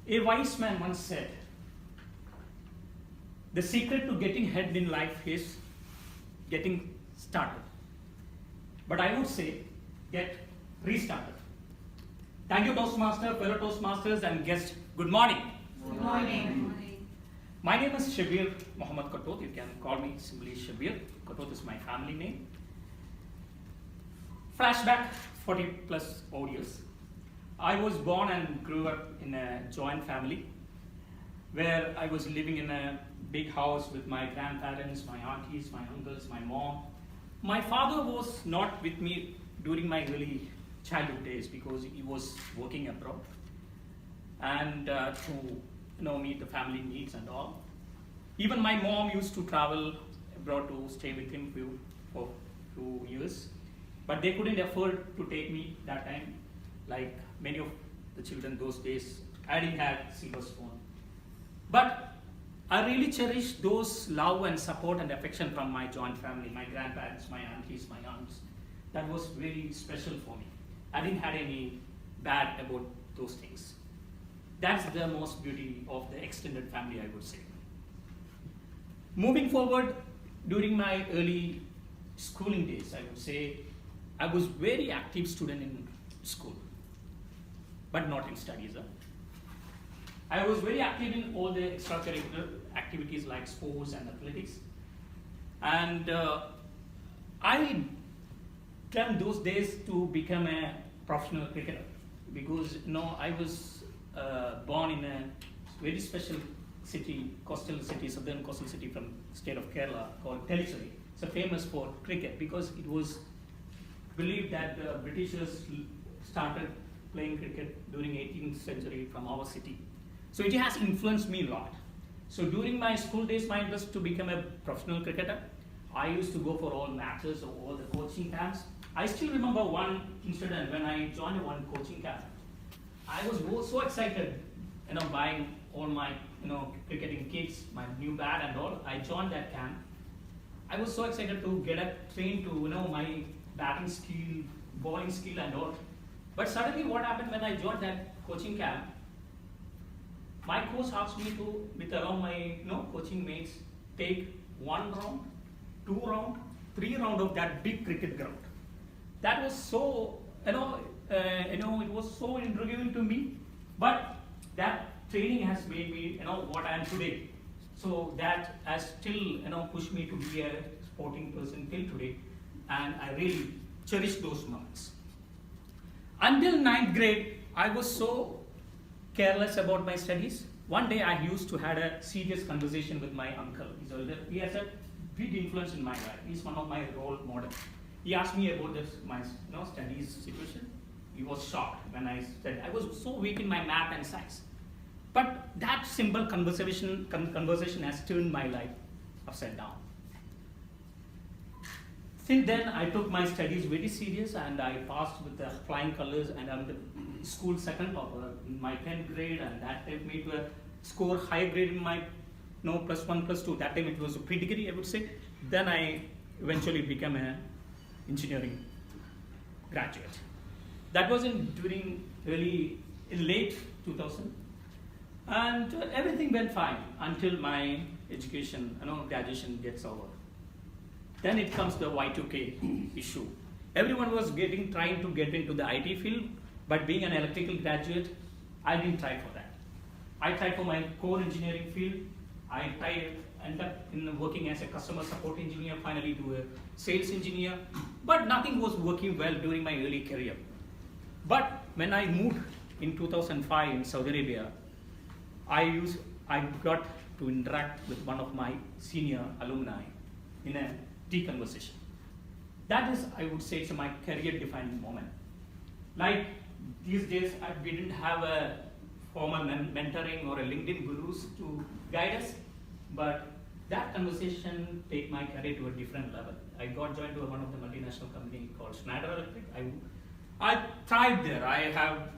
A wise man once said, the secret to getting ahead in life is getting started. But I would say, get restarted. Thank you, Toastmaster, fellow Toastmasters, and guests. Good morning. Good morning. My name is Shabeer Mohammed Katot. You can call me simply Shabeer. Katot is my family name. Flashback 40 plus odd years. I was born and grew up in a joint family where I was living in a big house with my grandparents, my aunties, my uncles, my mom. My father was not with me during my early childhood days because he was working abroad and to meet the family needs and all. Even my mom used to travel abroad to stay with him for 2 years, but they couldn't afford to take me that time. Like many of the children those days, I didn't have silver spoon. But I really cherish those love and support and affection from my joint family, my grandparents, my aunties, my aunts. That was very special for me. I didn't have any bad about those things. That's the most beauty of the extended family, I would say. Moving forward, during my early schooling days, I would say I was very active student in school, but not in studies. I was very active in all the extracurricular activities like sports and athletics. And I dreamt those days to become a professional cricketer because I was born in a very special city, southern coastal city from state of Kerala called Telicherry. It's famous for cricket because it was believed that the Britishers started playing cricket during 18th century from our city. So it has influenced me a lot. So during my school days, my interest to become a professional cricketer, I used to go for all matches or all the coaching camps. I still remember one incident when I joined one coaching camp. I was so excited, buying all my, cricketing kits, my new bat and all. I joined that camp. I was so excited to get trained to, my batting skill, bowling skill and all. But suddenly what happened when I joined that coaching camp, my coach asked me to, with around my coaching mates, take 1 round, 2 round, 3 round of that big cricket ground. That was so, it was so intriguing to me. But that training has made me, what I am today. So that has still, pushed me to be a sporting person till today. And I really cherish those moments. Until 9th grade, I was so careless about my studies. One day I used to have a serious conversation with my uncle. He's older. He has a big influence in my life. He's one of my role models. He asked me about my studies situation. He was shocked when I said I was so weak in my math and science. But that simple conversation has turned my life upside down. Since then, I took my studies very serious and I passed with the flying colors and I'm the school second topper in my 10th grade, and that helped me to score high grade in my +1, +2. That time it was a pre-degree, I would say. Then I eventually became an engineering graduate. That was during late 2000. And everything went fine until my education, graduation gets over. Then it comes the Y2K issue. Everyone was trying to get into the IT field, but being an electrical graduate, I didn't try for that. I tried for my core engineering field. I ended up working as a customer support engineer, finally to a sales engineer, but nothing was working well during my early career. But when I moved in 2005 in Saudi Arabia, I got to interact with one of my senior alumni in a tea conversation. That is, I would say, it's my career-defining moment. Like these days, we didn't have a formal mentoring or a LinkedIn gurus to guide us, but that conversation take my career to a different level. I got joined to one of the multinational company called Schneider Electric. I thrived there. I have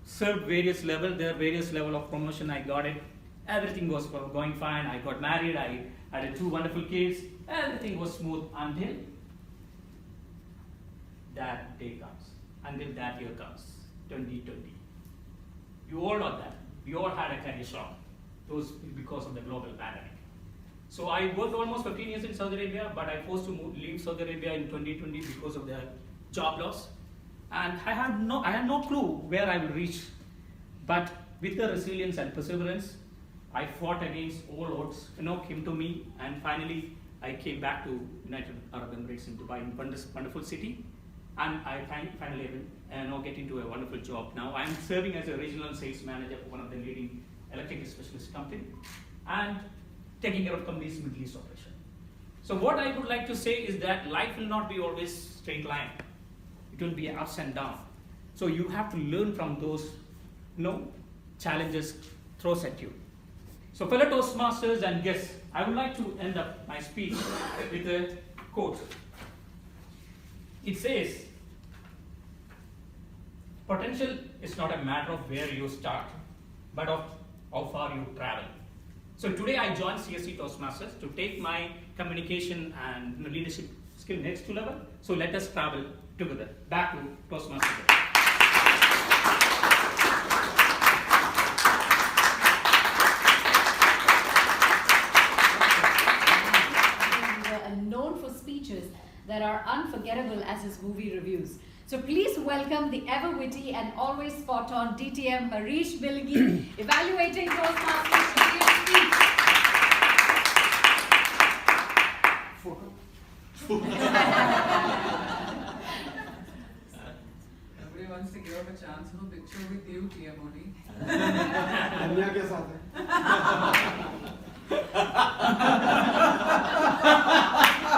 served various levels there, various level of promotion. I got it. Everything was going fine. I got married. I had 2 wonderful kids. Everything was smooth until that day comes, until that year comes, 2020. You all know that. we all had a career shock. Those because of the global pandemic. So I worked almost 15 years in Saudi Arabia, but I forced to leave Saudi Arabia in 2020 because of the job loss. And I had no clue where I will reach. But with the resilience and perseverance, I fought against all odds, came to me, and finally I came back to United Arab Emirates in Dubai, wonderful city. And I finally get into a wonderful job now. I'm serving as a regional sales manager for one of the leading electrical specialist company and taking care of company's Middle East operation. So what I would like to say is that life will not be always straight line. It will be ups and downs. So you have to learn from those challenges throws at you. So fellow Toastmasters and guests, I would like to end up my speech with a quote. It says, potential is not a matter of where you start, but of how far you travel. So today I joined CST Toastmasters to take my communication and leadership skill next to level. So let us travel together. Back to Toastmasters. Known for speeches that are unforgettable as his movie reviews. So please welcome the ever-witty and always spot-on DTM Harish evaluating Toastmasters Shabeer speech. Nobody wants to give up a chance of a picture with you, TM only. Anya ke saath hai?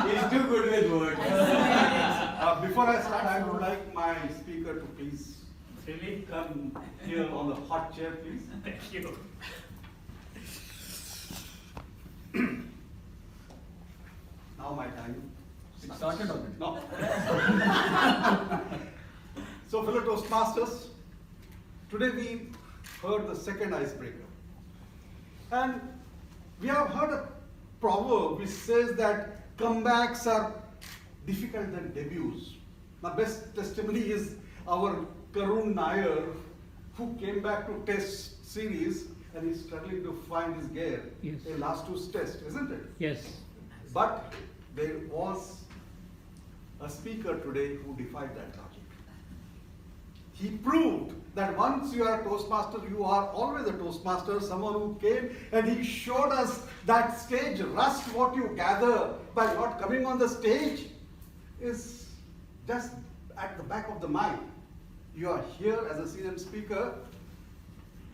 He's too good with words. Before I start, I would like my speaker to please Really? come here on the hot chair, please. Thank you. Now my time. It started already. No. So, fellow Toastmasters, today we heard the second icebreaker. And we have heard a proverb which says that comebacks are difficult than debuts. The best testimony is our Karun Nair, who came back to test series and is struggling to find his gear in last two tests, isn't it? Yes. But there was a speaker today who defied that logic. He proved that once you are a Toastmaster, you are always a Toastmaster, someone who came and he showed us that stage rust, what you gather by not coming on the stage is just at the back of the mind. You are here as a senior speaker,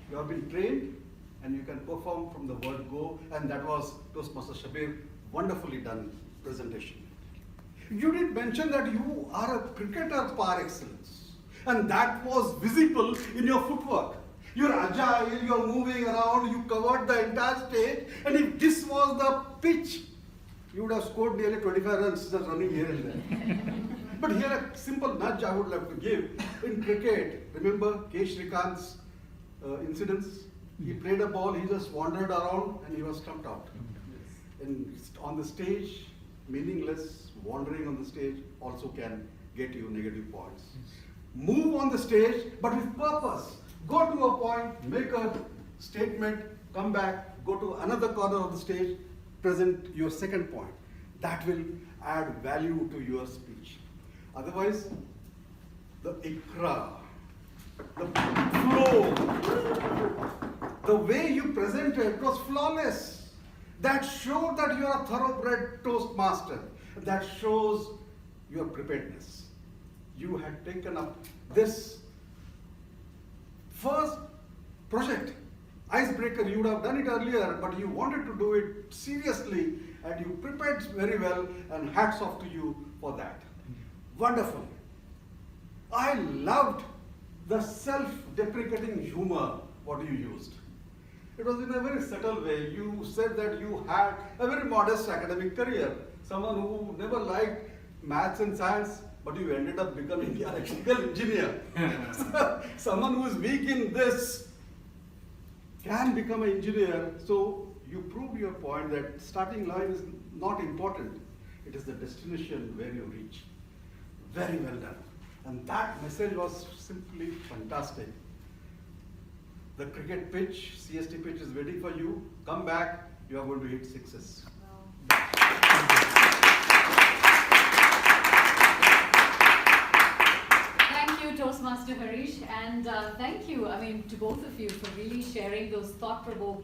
you have been trained and you can perform from the word go, and that was Toastmaster Shabeer, wonderfully done presentation. You did mention that you are a cricketer par excellence. And that was visible in your footwork. You're agile, you're moving around, you covered the entire stage, and if this was the pitch, you would have scored nearly 25 runs just running here and there. But here a simple nudge I would like to give. In cricket, remember K. Shrikant's incidents? He played a ball, he just wandered around and he was stumped out. And on the stage, meaningless, wandering on the stage also can get you negative points. Move on the stage, but with purpose. Go to a point, make a statement, come back, go to another corner of the stage, present your second point. That will add value to your speech. Otherwise, the ikra, the flow, the way you presented was flawless. That showed that you are a thoroughbred Toastmaster. That shows your preparedness. You had taken up this first project, icebreaker. You would have done it earlier, but you wanted to do it seriously and you prepared very well, and hats off to you for that. Wonderful. I loved the self-deprecating humor what you used. It was in a very subtle way. You said that you had a very modest academic career, someone who never liked maths and science, but you ended up becoming an electrical engineer. Someone who is weak in this can become an engineer. So you proved your point that starting line is not important. It is the destination where you reach. Very well done. And that message was simply fantastic. The cricket pitch, CST pitch is waiting for you. Come back, you are going to hit sixes. Thank you, Toastmaster Harish, and thank you, to both of you for really sharing those thought-provoking